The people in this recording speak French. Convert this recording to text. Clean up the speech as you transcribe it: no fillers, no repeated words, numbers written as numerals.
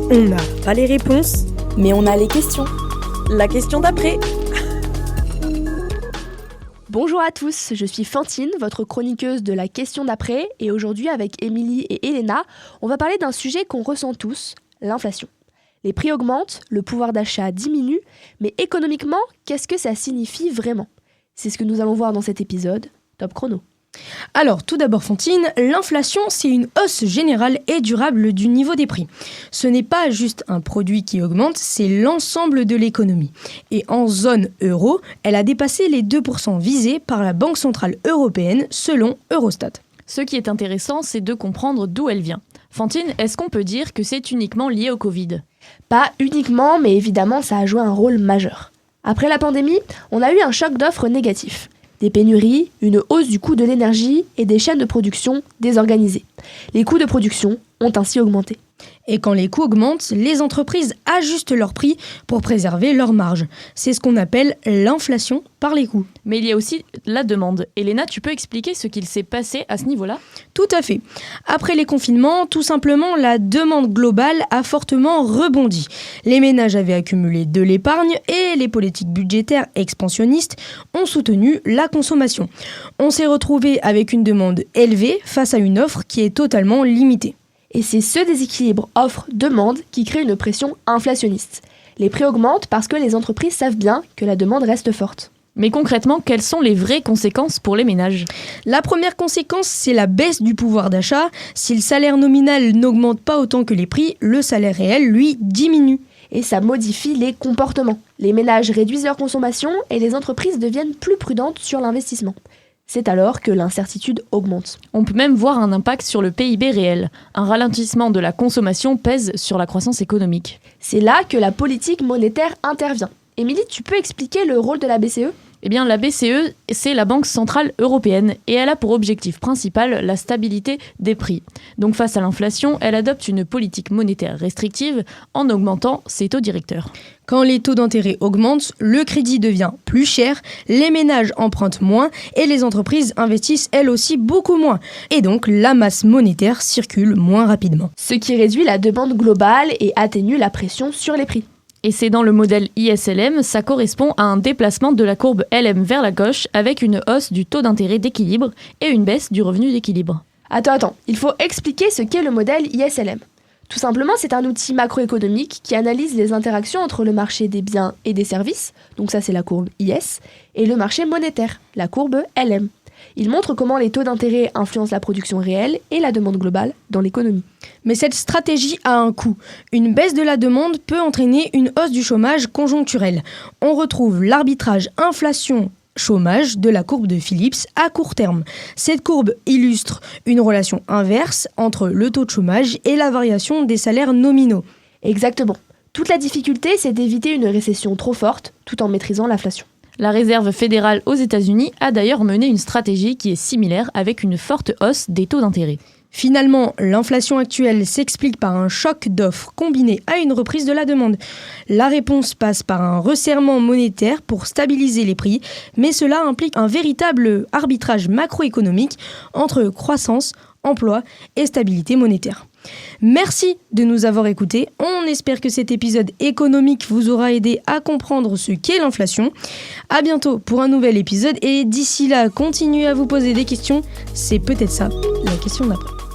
On n'a pas les réponses, mais on a les questions. La question d'après. Bonjour à tous, je suis Fantine, votre chroniqueuse de la question d'après, et aujourd'hui avec Émilie et Elena, on va parler d'un sujet qu'on ressent tous, l'inflation. Les prix augmentent, le pouvoir d'achat diminue, mais économiquement, qu'est-ce que ça signifie vraiment ? C'est ce que nous allons voir dans cet épisode. Top chrono. Alors, tout d'abord Fantine, l'inflation, c'est une hausse générale et durable du niveau des prix. Ce n'est pas juste un produit qui augmente, c'est l'ensemble de l'économie. Et en zone euro, elle a dépassé les 2% visés par la Banque Centrale Européenne selon Eurostat. Ce qui est intéressant, c'est de comprendre d'où elle vient. Fantine, est-ce qu'on peut dire que c'est uniquement lié au Covid ? Pas uniquement, mais évidemment, ça a joué un rôle majeur. Après la pandémie, on a eu un choc d'offres négatif. Des pénuries, une hausse du coût de l'énergie et des chaînes de production désorganisées. Les coûts de production ont ainsi augmenté. Et quand les coûts augmentent, les entreprises ajustent leurs prix pour préserver leurs marges. C'est ce qu'on appelle l'inflation par les coûts. Mais il y a aussi la demande. Elena, tu peux expliquer ce qu'il s'est passé à ce niveau-là ? Tout à fait. Après les confinements, tout simplement, la demande globale a fortement rebondi. Les ménages avaient accumulé de l'épargne et les politiques budgétaires expansionnistes ont soutenu la consommation. On s'est retrouvé avec une demande élevée face à une offre qui est totalement limitée. Et c'est ce déséquilibre offre-demande qui crée une pression inflationniste. Les prix augmentent parce que les entreprises savent bien que la demande reste forte. Mais concrètement, quelles sont les vraies conséquences pour les ménages ? La première conséquence, c'est la baisse du pouvoir d'achat. Si le salaire nominal n'augmente pas autant que les prix, le salaire réel, lui, diminue. Et ça modifie les comportements. Les ménages réduisent leur consommation et les entreprises deviennent plus prudentes sur l'investissement. C'est alors que l'incertitude augmente. On peut même voir un impact sur le PIB réel. Un ralentissement de la consommation pèse sur la croissance économique. C'est là que la politique monétaire intervient. Émilie, tu peux expliquer le rôle de la BCE ? Eh bien, la BCE, c'est la Banque Centrale Européenne et elle a pour objectif principal la stabilité des prix. Donc face à l'inflation, elle adopte une politique monétaire restrictive en augmentant ses taux directeurs. Quand les taux d'intérêt augmentent, le crédit devient plus cher, les ménages empruntent moins et les entreprises investissent elles aussi beaucoup moins. Et donc la masse monétaire circule moins rapidement. Ce qui réduit la demande globale et atténue la pression sur les prix. Et c'est dans le modèle ISLM, ça correspond à un déplacement de la courbe LM vers la gauche avec une hausse du taux d'intérêt d'équilibre et une baisse du revenu d'équilibre. Attends, il faut expliquer ce qu'est le modèle ISLM. Tout simplement, c'est un outil macroéconomique qui analyse les interactions entre le marché des biens et des services, donc ça c'est la courbe IS, et le marché monétaire, la courbe LM. Il montre comment les taux d'intérêt influencent la production réelle et la demande globale dans l'économie. Mais cette stratégie a un coût. Une baisse de la demande peut entraîner une hausse du chômage conjoncturel. On retrouve l'arbitrage inflation-chômage de la courbe de Phillips à court terme. Cette courbe illustre une relation inverse entre le taux de chômage et la variation des salaires nominaux. Exactement. Toute la difficulté, c'est d'éviter une récession trop forte tout en maîtrisant l'inflation. La Réserve fédérale aux États-Unis a d'ailleurs mené une stratégie qui est similaire avec une forte hausse des taux d'intérêt. Finalement, l'inflation actuelle s'explique par un choc d'offres combiné à une reprise de la demande. La réponse passe par un resserrement monétaire pour stabiliser les prix, mais cela implique un véritable arbitrage macroéconomique entre croissance, emploi et stabilité monétaire. Merci de nous avoir écoutés. On espère que cet épisode économique vous aura aidé à comprendre ce qu'est l'inflation. À bientôt pour un nouvel épisode et d'ici là, continuez à vous poser des questions. C'est peut-être ça la question d'après.